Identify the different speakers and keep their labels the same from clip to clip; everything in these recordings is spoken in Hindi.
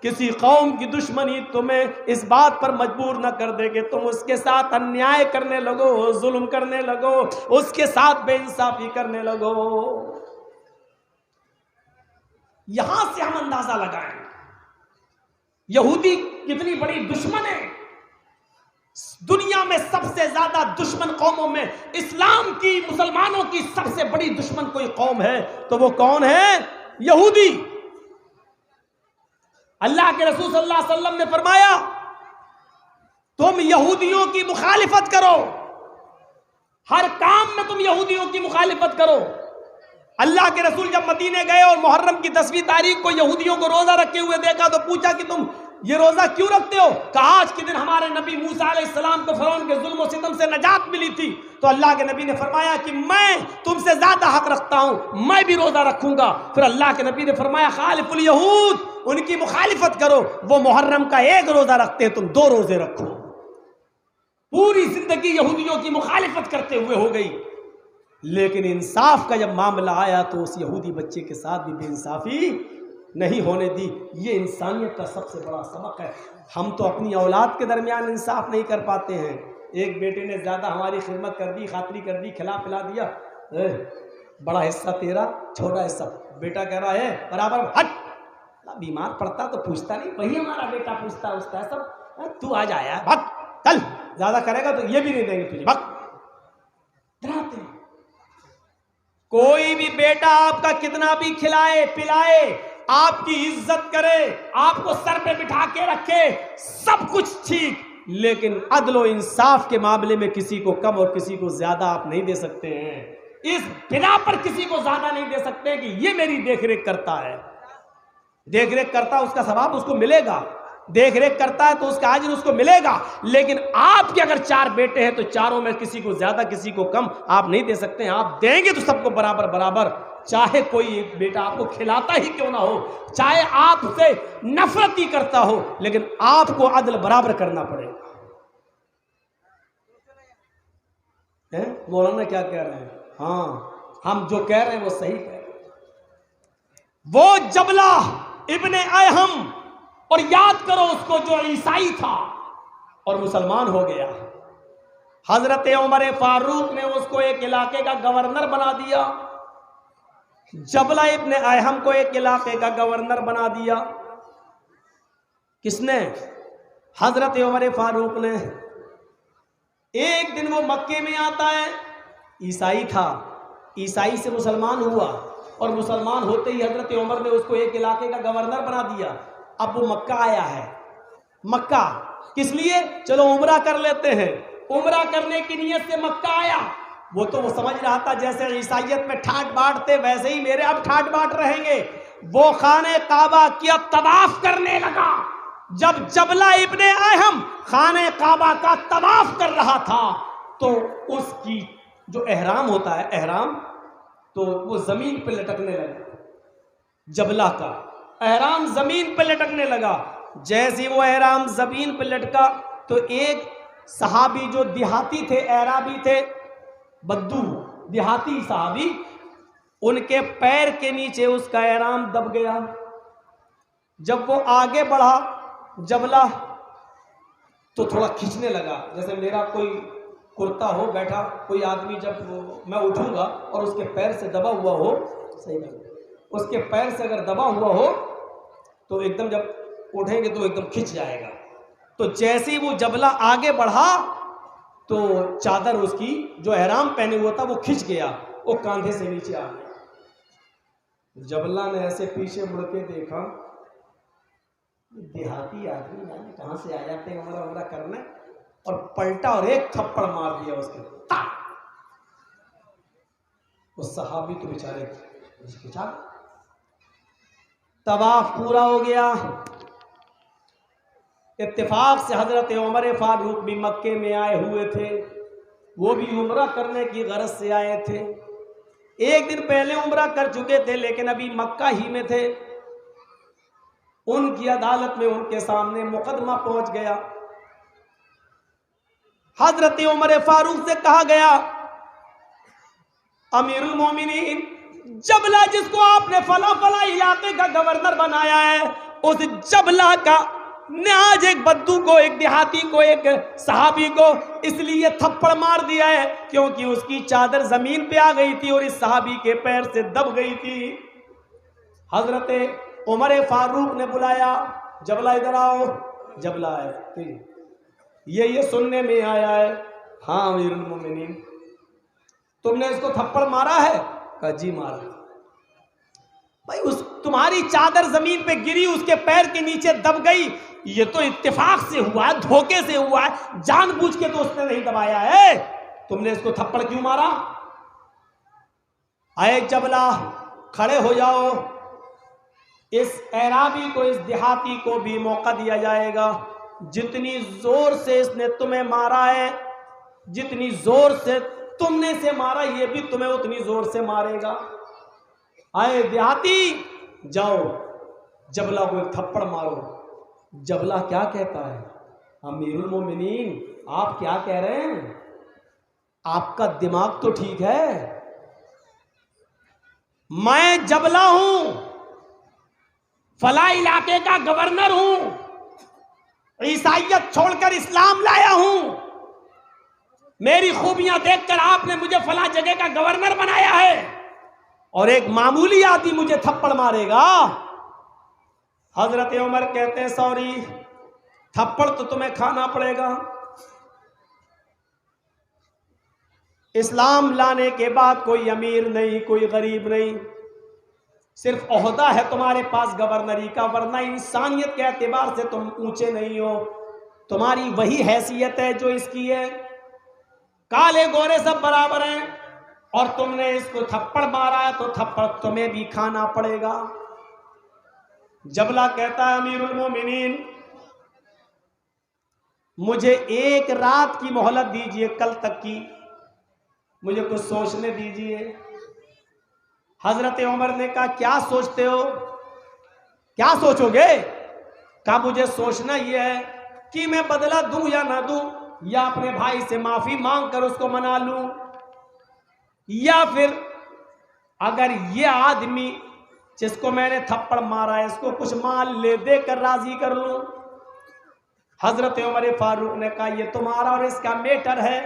Speaker 1: किसी कौम की दुश्मनी तुम्हें इस बात पर मजबूर न कर दे कि तुम उसके साथ अन्याय करने लगो, जुल्म करने लगो, उसके साथ बेइंसाफी करने लगो। यहां से हम अंदाजा लगाएं यहूदी कितनी बड़ी दुश्मन है। दुनिया में सबसे ज्यादा दुश्मन कौमों में इस्लाम की, मुसलमानों की सबसे बड़ी दुश्मन कोई कौम है तो वो कौन है? यहूदी। अल्लाह के रसूल सल्लल्लाहु अलैहि वसल्लम ने फरमाया तुम यहूदियों की मुखालिफत करो, हर काम में तुम यहूदियों की मुखालिफत करो। अल्लाह के रसूल जब मदीने गए और मुहर्रम की 10वीं तारीख को यहूदियों को रोजा रखे हुए देखा तो पूछा कि तुम ये रोजा क्यों रखते हो? कहा आज के दिन हमारे नबी मूसा अलैहिस्सलाम को फिरौन के जुल्म और सितम से नजात मिली थी। तो अल्लाह के नबी ने फरमाया कि मैं तुमसे ज्यादा हक रखता हूं, मैं भी रोजा रखूंगा। फिर अल्लाह के नबी ने फरमाया खालिफुल यहूद, उनकी मुखालिफत करो। वो मुहर्रम का एक रोजा रखते हैं, तुम 2 रोजे रखो। पूरी जिंदगी यहूदियों की मुखालिफत करते हुए हो गई, लेकिन इंसाफ का जब मामला आया तो उस यहूदी बच्चे के साथ भी बेइंसाफी नहीं होने दी। ये इंसानियत का सबसे बड़ा सबक है। हम तो अपनी औलाद के दरमियान इंसाफ नहीं कर पाते हैं। एक बेटे ने ज़्यादा हमारी खिदमत कर दी, खातरी कर दी, खिला पिला दिया, बड़ा हिस्सा तेरा, छोटा हिस्सा बेटा कह रहा है बराबर हट। बीमार पड़ता तो पूछता नहीं, वही हमारा बेटा पूछता उसका है सब, तू आ जाया भग, चल ज़्यादा करेगा तो ये भी नहीं देंगे तुझे, भग। डराते कोई भी बेटा आपका कितना भी खिलाए पिलाए, आपकी इज्जत करे, आपको सर पे बिठा के रखे, सब कुछ ठीक, लेकिन अदलो इंसाफ के मामले में किसी को कम और किसी को ज्यादा आप नहीं दे सकते हैं। इस बिना पर किसी को ज्यादा नहीं दे सकते कि ये मेरी देखरेख करता है। देखरेख करता है उसका सवाब उसको मिलेगा, देखरेख करता है तो उसका अजर उसको मिलेगा। लेकिन आपके अगर 4 बेटे हैं तो चारों में किसी को ज्यादा किसी को कम आप नहीं दे सकते हैं। आप देंगे तो सबको बराबर बराबर, चाहे कोई एक बेटा आपको खिलाता ही क्यों ना हो, चाहे आपसे नफरत ही करता हो, लेकिन आपको अदल बराबर करना पड़ेगा। मौलाना क्या कह रहे हैं? हाँ, हम जो कह रहे हैं वो सही कह रहे हैं। वो जबला इब्ने अहम, और याद करो उसको जो ईसाई था और मुसलमान हो गया, हजरत उमर फारूक ने उसको एक इलाके का गवर्नर बना दिया। जबला इब्ने अहम को एक इलाके का गवर्नर बना दिया। किसने? हजरत उमर फारूक ने। एक दिन वो मक्के में आता है, ईसाई था, ईसाई से मुसलमान हुआ और मुसलमान होते ही हजरत उमर ने उसको एक इलाके का गवर्नर बना दिया। अब वो मक्का आया है। मक्का किस लिए? चलो उम्रा कर लेते हैं। उम्रा करने की नीयत से मक्का आया। वो तो वो समझ रहा था जैसे ईसाइयत में ठाट बाट थे वैसे ही मेरे अब ठाट बाट रहेंगे। वो खाने काबा किया तवाफ करने लगा। जब जबला इब्ने अहम खाने काबा का तवाफ कर रहा था तो उसकी जो एहराम होता है, एहराम, तो वो जमीन पे लटकने लगा। जबला का एहराम जमीन पे लटकने लगा। जैसे वो एहराम जमीन पे लटका तो एक सहाबी जो देहाती थे, एराबी थे, बद्दू देहाती सहाबी, उनके पैर के नीचे उसका एहराम दब गया। जब वो आगे बढ़ा जबला तो थोड़ा खींचने लगा, जैसे मेरा कोई कुर्ता हो बैठा कोई आदमी, जब मैं उठूंगा और उसके पैर से दबा हुआ हो, सही लगा, उसके पैर से अगर दबा हुआ हो तो एकदम जब उठेंगे तो एकदम खिंच जाएगा। तो जैसे ही वो जबला आगे बढ़ा तो चादर उसकी जो एहराम पहने हुआ था वो खिंच गया, वो कांधे से नीचे आ गया। जबला ने ऐसे पीछे मुड़ के देखा, देहाती आदमी जाने कहां से आ जाते हैं उम्रा उम्रा करने, और पलटा और एक थप्पड़ मार दिया उसके। उस सहाबी तो बेचारे खिंचा। तवाफ पूरा हो गया। इत्तेफाक से हजरत उमर फारूक भी मक्के में आए हुए थे, वो भी उम्रा करने की गरज से आए थे। एक दिन पहले उम्रा कर चुके थे लेकिन अभी मक्का ही में थे। उनकी अदालत में उनके सामने मुकदमा पहुंच गया। हजरत उमर फारूक से कहा गया, अमीरुल मोमिनीन, जबला जिसको आपने फला फला इलाके का गवर्नर बनाया है उस जबला का ने आज एक बद्दू को, एक देहाती को, एक सहाबी को इसलिए थप्पड़ मार दिया है क्योंकि उसकी चादर जमीन पे आ गई थी और इस सहाबी के पैर से दब गई थी। हजरत उमर फारूक ने बुलाया, जबला इधर आओ। जबला है, ये सुनने में आया है, हाँ अमीरुल मोमिनीन तुमने इसको थप्पड़ मारा है? कहा जी मारा। भाई उस तुम्हारी चादर जमीन पे गिरी, उसके पैर के नीचे दब गई, ये तो इत्तेफाक से हुआ है, धोखे से हुआ है, जानबूझ के तो उसने नहीं दबाया है, तुमने इसको थप्पड़ क्यों मारा? आए जबला खड़े हो जाओ, इस एराबी को, इस देहाती को भी मौका दिया जाएगा। जितनी जोर से इसने तुम्हें मारा है, जितनी जोर से तुमने से मारा, ये भी तुम्हें उतनी जोर से मारेगा। आए देहाती जाओ जबला को एक थप्पड़ मारो। जबला क्या कहता है? अमीरुल मोमिनीन आप क्या कह रहे हैं? आपका दिमाग तो ठीक है, मैं जबला हूं, फला इलाके का गवर्नर हूं, ईसाइयत छोड़कर इस्लाम लाया हूं, मेरी खूबियां देखकर आपने मुझे फला जगह का गवर्नर बनाया है और एक मामूली आदमी मुझे थप्पड़ मारेगा? हजरत उमर कहते हैं सॉरी, थप्पड़ तो तुम्हें खाना पड़ेगा। इस्लाम लाने के बाद कोई अमीर नहीं, कोई गरीब नहीं, सिर्फ ओहदा है तुम्हारे पास गवर्नरी का, वरना इंसानियत के एतबार से तुम ऊंचे नहीं हो। तुम्हारी वही हैसियत है जो इसकी है, काले गोरे सब बराबर हैं, और तुमने इसको थप्पड़ मारा है तो थप्पड़ तुम्हें भी खाना पड़ेगा। जबला कहता है अमीरुल मोमिनीन मुझे एक रात की मोहलत दीजिए, कल तक की, मुझे कुछ सोचने दीजिए। हजरत उमर ने कहा क्या सोचते हो? क्या सोचोगे? कहा मुझे सोचना यह है कि मैं बदला दूं या ना दूं, या अपने भाई से माफी मांग कर उसको मना लूं, या फिर अगर ये आदमी जिसको मैंने थप्पड़ मारा है इसको कुछ माल ले दे कर राजी कर लूं। हजरत उमर फारूक ने कहा ये तुम्हारा और इसका मैटर है,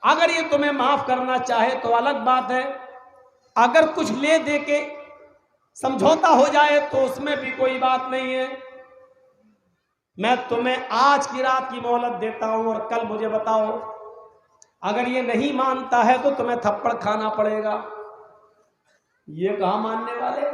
Speaker 1: अगर ये तुम्हें माफ करना चाहे तो अलग बात है, अगर कुछ ले दे के समझौता हो जाए तो उसमें भी कोई बात नहीं है। मैं तुम्हें आज की रात की मोहलत देता हूं और कल मुझे बताओ, अगर ये नहीं मानता है तो तुम्हें थप्पड़ खाना पड़ेगा। ये कहा मानने वाले,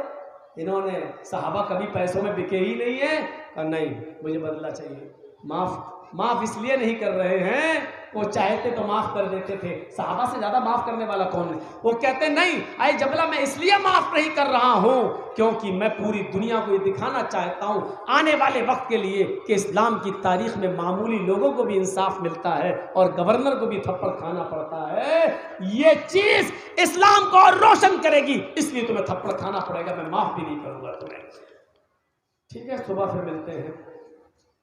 Speaker 1: इन्होंने सहाबा कभी पैसों में बिके ही नहीं है। कहा नहीं मुझे बदला चाहिए, माफ इसलिए नहीं कर रहे हैं, वो चाहते तो माफ कर देते थे, सहाबा से ज्यादा माफ करने वाला कौन है? वो कहते नहीं आए जबला मैं इसलिए माफ नहीं कर रहा हूं क्योंकि मैं पूरी दुनिया को ये दिखाना चाहता हूं आने वाले वक्त के लिए कि इस्लाम की तारीख में मामूली लोगों को भी इंसाफ मिलता है और गवर्नर को भी थप्पड़ खाना पड़ता है। ये चीज इस्लाम को और रोशन करेगी, इसलिए तुम्हें थप्पड़ खाना पड़ेगा, मैं माफ भी नहीं करूंगा तुम्हें। ठीक है, सुबह फिर मिलते हैं।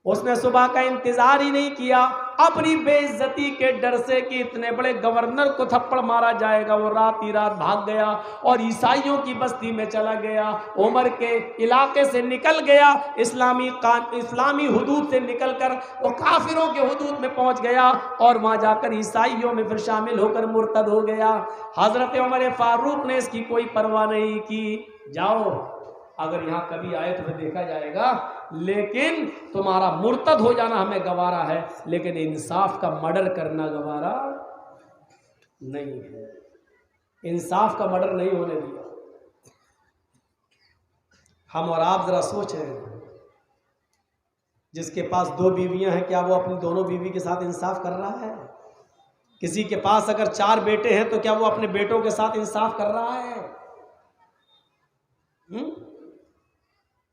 Speaker 1: उसने सुबह का इंतजार ही नहीं किया, अपनी बेइज्जती के डर से कि इतने बड़े गवर्नर को थप्पड़ मारा जाएगा, वो रात ही रात भाग गया और ईसाइयों की बस्ती में चला गया, उमर के इलाके से निकल गया, इस्लामी हुदूद से निकलकर वो काफिरों के हुदूद में पहुंच गया और वहां जाकर ईसाइयों में फिर शामिल होकर मुर्तद हो गया। हजरत उमर फारूक ने इसकी कोई परवाह नहीं की, जाओ अगर यहाँ कभी आए तो फिर देखा जाएगा, लेकिन तुम्हारा मुर्तद हो जाना हमें गवारा है, लेकिन इंसाफ का मर्डर करना गवारा नहीं है। इंसाफ का मर्डर नहीं होने दिया। हम और आप जरा सोचें, जिसके पास 2 बीवियां हैं क्या वो अपनी दोनों बीवी के साथ इंसाफ कर रहा है? किसी के पास अगर 4 बेटे हैं तो क्या वो अपने बेटों के साथ इंसाफ कर रहा है?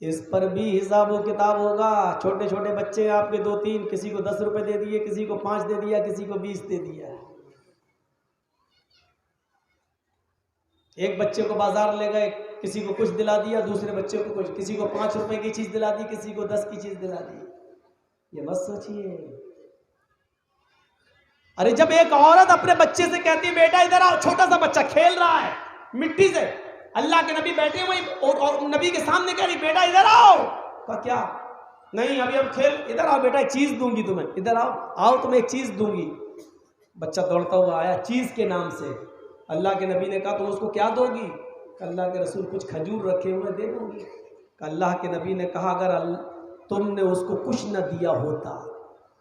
Speaker 1: इस पर भी हिसाब व किताब होगा। छोटे छोटे बच्चे आपके 2-3, किसी को 10 रुपए दे दिए, किसी को 5 दे दिया, किसी को 20 दे दिया। एक बच्चे को बाजार ले गए, किसी को कुछ दिला दिया, दूसरे बच्चे को कुछ, किसी को 5 रुपए की चीज दिला दी, किसी को 10 की चीज दिला दी। ये मत सोचिए। अरे जब एक औरत अपने बच्चे से कहती है बेटा इधर आओ, छोटा सा बच्चा खेल रहा है मिट्टी से, अल्लाह के नबी बैठे हुए और नबी के सामने कह रही बेटा इधर आओ, कहा क्या? नहीं अभी अब खेल, इधर आओ बेटा, एक चीज़ दूंगी तुम्हें, इधर आओ, आओ तुम्हें एक चीज़ दूंगी। बच्चा दौड़ता हुआ आया चीज़ के नाम से। अल्लाह के नबी ने कहा तुम उसको क्या दोगी? अल्लाह के रसूल कुछ खजूर रखे हुए दे दूंगी। अल्लाह के नबी ने कहा अगर तुमने उसको कुछ न दिया होता